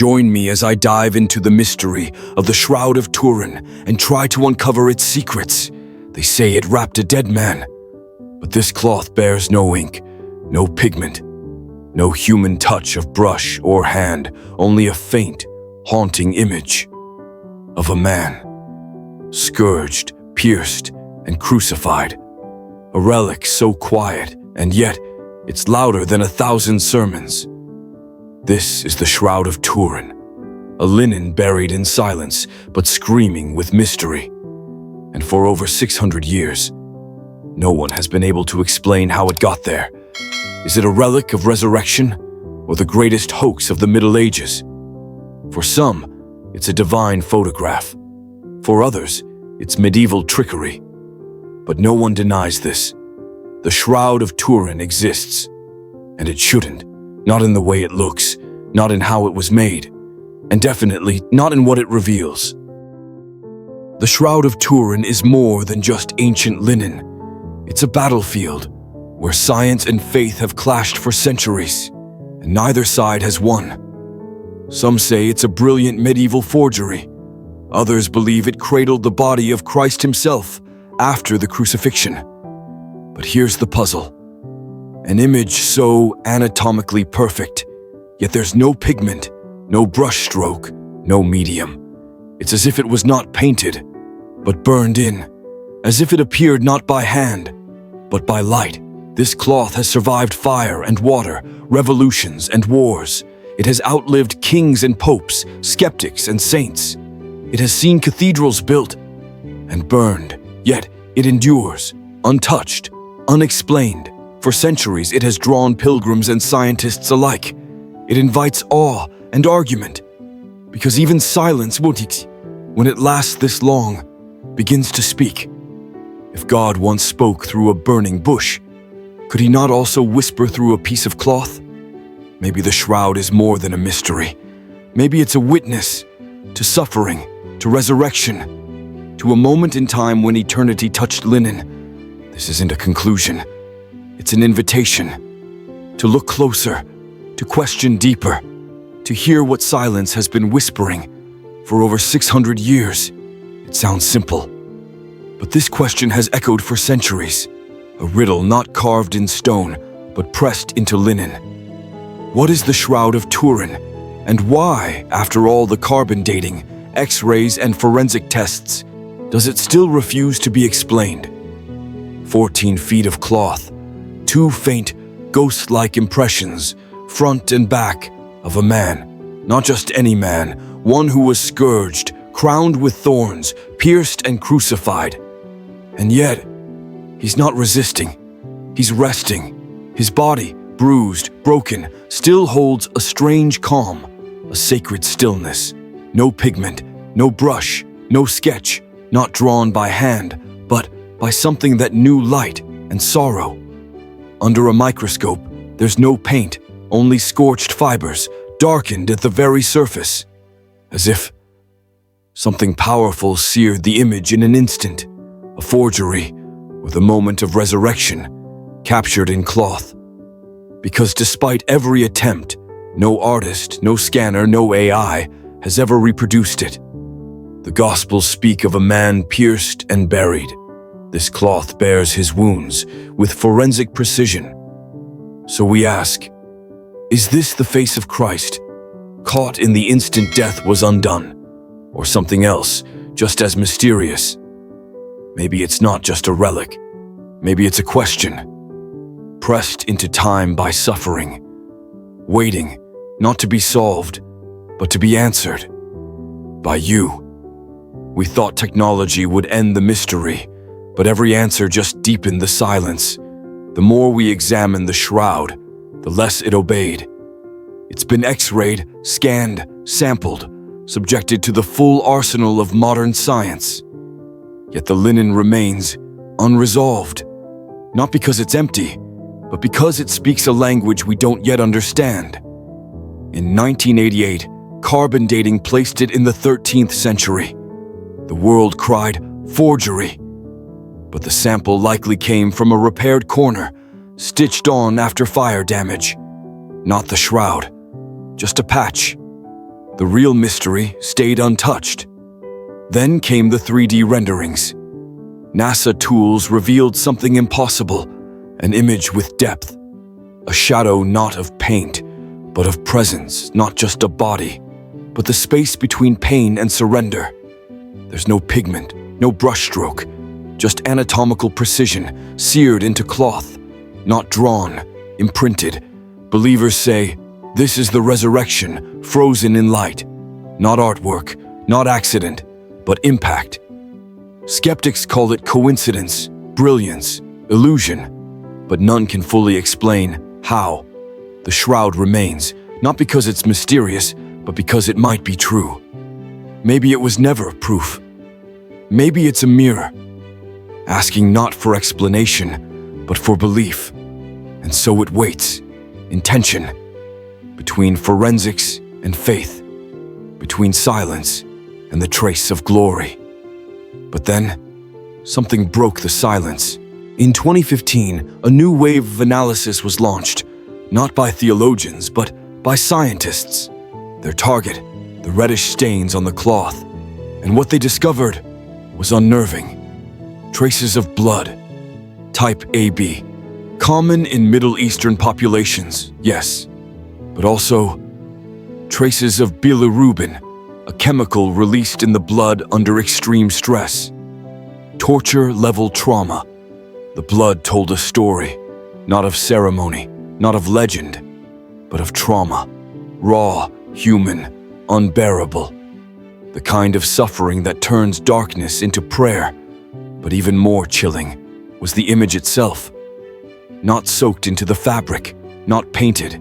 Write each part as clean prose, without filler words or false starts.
Join me as I dive into the mystery of the Shroud of Turin and try to uncover its secrets. They say it wrapped a dead man, but this cloth bears no ink, no pigment, no human touch of brush or hand, only a faint, haunting image of a man, scourged, pierced, and crucified. A relic so quiet, and yet it's louder than 1,000 sermons. This is the Shroud of Turin, a linen buried in silence, but screaming with mystery. And for over 600 years, no one has been able to explain how it got there. Is it a relic of resurrection, or the greatest hoax of the Middle Ages? For some, it's a divine photograph. For others, it's medieval trickery. But no one denies this. The Shroud of Turin exists, and it shouldn't. Not in the way it looks, not in how it was made, and definitely not in what it reveals. The Shroud of Turin is more than just ancient linen. It's a battlefield where science and faith have clashed for centuries, and neither side has won. Some say it's a brilliant medieval forgery. Others believe it cradled the body of Christ himself after the crucifixion. But here's the puzzle. An image so anatomically perfect, yet there's no pigment, no brushstroke, no medium. It's as if it was not painted, but burned in, as if it appeared not by hand, but by light. This cloth has survived fire and water, revolutions and wars. It has outlived kings and popes, skeptics and saints. It has seen cathedrals built and burned, yet it endures, untouched, unexplained. For centuries, it has drawn pilgrims and scientists alike. It invites awe and argument, because even silence, when it lasts this long, begins to speak. If God once spoke through a burning bush, could he not also whisper through a piece of cloth? Maybe the shroud is more than a mystery. Maybe it's a witness to suffering, to resurrection, to a moment in time when eternity touched linen. This isn't a conclusion. It's an invitation to look closer, to question deeper, to hear what silence has been whispering for over 600 years. It sounds simple, but this question has echoed for centuries, a riddle not carved in stone, but pressed into linen. What is the Shroud of Turin, and why, after all the carbon dating, X-rays, and forensic tests, does it still refuse to be explained? 14 feet of cloth, 2 faint, ghost-like impressions, front and back, of a man. Not just any man, one who was scourged, crowned with thorns, pierced and crucified. And yet, he's not resisting. He's resting. His body, bruised, broken, still holds a strange calm, a sacred stillness. No pigment, no brush, no sketch, not drawn by hand, but by something that knew light and sorrow. Under a microscope, there's no paint, only scorched fibers, darkened at the very surface, as if something powerful seared the image in an instant, a forgery, or the moment of resurrection, captured in cloth. Because despite every attempt, no artist, no scanner, no AI has ever reproduced it. The Gospels speak of a man pierced and buried. This cloth bears his wounds with forensic precision. So we ask, is this the face of Christ, caught in the instant death was undone, or something else just as mysterious? Maybe it's not just a relic. Maybe it's a question, pressed into time by suffering, waiting not to be solved, but to be answered by you. We thought technology would end the mystery, but every answer just deepened the silence. The more we examine the shroud, the less it obeyed. It's been X-rayed, scanned, sampled, subjected to the full arsenal of modern science. Yet the linen remains unresolved, not because it's empty, but because it speaks a language we don't yet understand. In 1988, carbon dating placed it in the 13th century. The world cried, forgery. But the sample likely came from a repaired corner, stitched on after fire damage. Not the shroud, just a patch. The real mystery stayed untouched. Then came the 3D renderings. NASA tools revealed something impossible, an image with depth, a shadow not of paint, but of presence, not just a body, but the space between pain and surrender. There's no pigment, no brushstroke, just anatomical precision seared into cloth, not drawn, imprinted. Believers say, this is the resurrection, frozen in light. Not artwork, not accident, but impact. Skeptics call it coincidence, brilliance, illusion, but none can fully explain how. The shroud remains, not because it's mysterious, but because it might be true. Maybe it was never proof. Maybe it's a mirror, asking not for explanation, but for belief. And so it waits, in tension, between forensics and faith, between silence and the trace of glory. But then, something broke the silence. In 2015, a new wave of analysis was launched, not by theologians, but by scientists. Their target, the reddish stains on the cloth. And what they discovered was unnerving. Traces of blood, type AB, common in Middle Eastern populations, yes, but also traces of bilirubin, a chemical released in the blood under extreme stress. Torture-level trauma. The blood told a story, not of ceremony, not of legend, but of trauma. Raw, human, unbearable. The kind of suffering that turns darkness into prayer. But even more chilling was the image itself. Not soaked into the fabric, not painted.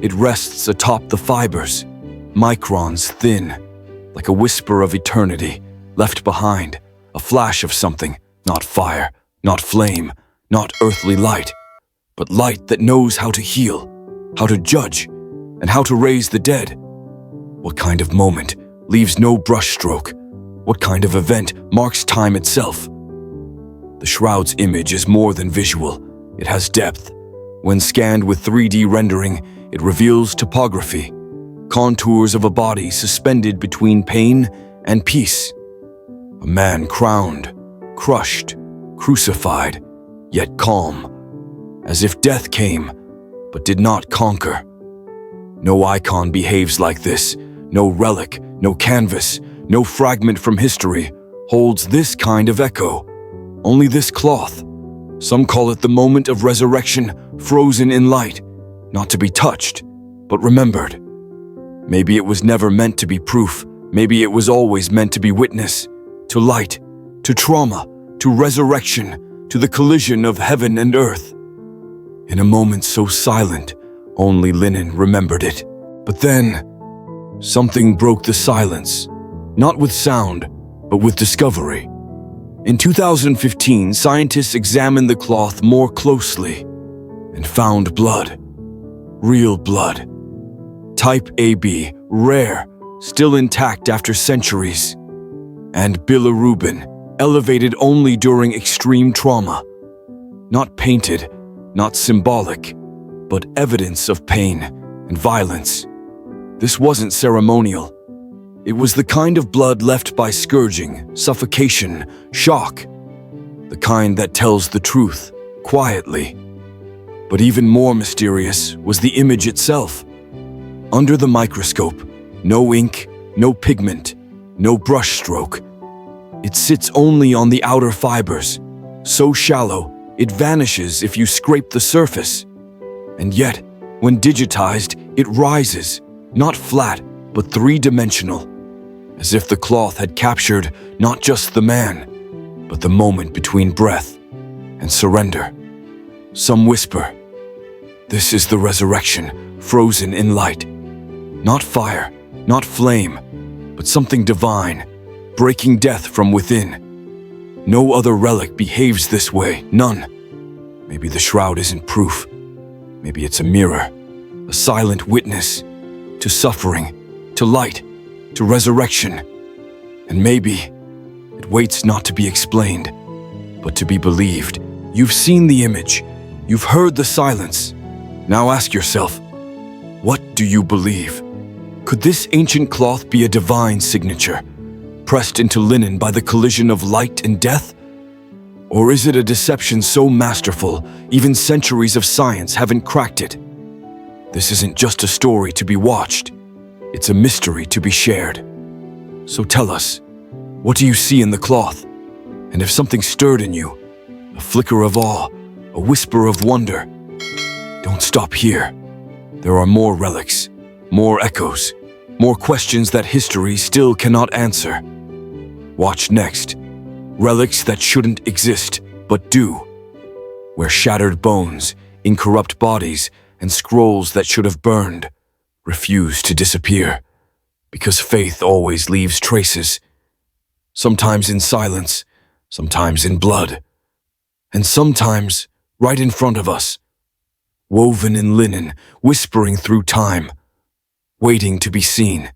It rests atop the fibers, microns thin, like a whisper of eternity, left behind, a flash of something, not fire, not flame, not earthly light, but light that knows how to heal, how to judge, and how to raise the dead. What kind of moment leaves no brushstroke? What kind of event marks time itself? The shroud's image is more than visual. It has depth. When scanned with 3D rendering, it reveals topography, contours of a body suspended between pain and peace. A man crowned, crushed, crucified, yet calm, as if death came, but did not conquer. No icon behaves like this. No relic, no canvas, no fragment from history holds this kind of echo. Only this cloth. Some call it the moment of resurrection, frozen in light, not to be touched, but remembered. Maybe it was never meant to be proof. Maybe it was always meant to be witness, to light, to trauma, to resurrection, to the collision of heaven and earth. In a moment so silent, only linen remembered it. But then, something broke the silence, not with sound, but with discovery. In 2015, scientists examined the cloth more closely and found blood. Real blood. Type AB, rare, still intact after centuries. And bilirubin, elevated only during extreme trauma. Not painted, not symbolic, but evidence of pain and violence. This wasn't ceremonial. It was the kind of blood left by scourging, suffocation, shock. The kind that tells the truth, quietly. But even more mysterious was the image itself. Under the microscope, no ink, no pigment, no brushstroke. It sits only on the outer fibers, so shallow it vanishes if you scrape the surface. And yet, when digitized, it rises, not flat, but three-dimensional, as if the cloth had captured not just the man, but the moment between breath and surrender. Some whisper, this is the resurrection, frozen in light. Not fire, not flame, but something divine, breaking death from within. No other relic behaves this way, none. Maybe the shroud isn't proof. Maybe it's a mirror, a silent witness to suffering, to light, to resurrection. And maybe it waits not to be explained, but to be believed. You've seen the image. You've heard the silence. Now ask yourself, what do you believe? Could this ancient cloth be a divine signature, pressed into linen by the collision of light and death? Or is it a deception so masterful, even centuries of science haven't cracked it? This isn't just a story to be watched, it's a mystery to be shared. So tell us, what do you see in the cloth? And if something stirred in you, a flicker of awe, a whisper of wonder, don't stop here. There are more relics, more echoes, more questions that history still cannot answer. Watch next. Relics that shouldn't exist, but do. Where shattered bones, incorrupt bodies, and scrolls that should have burned refuse to disappear. Because faith always leaves traces. Sometimes in silence, sometimes in blood, and sometimes right in front of us. Woven in linen, whispering through time, waiting to be seen.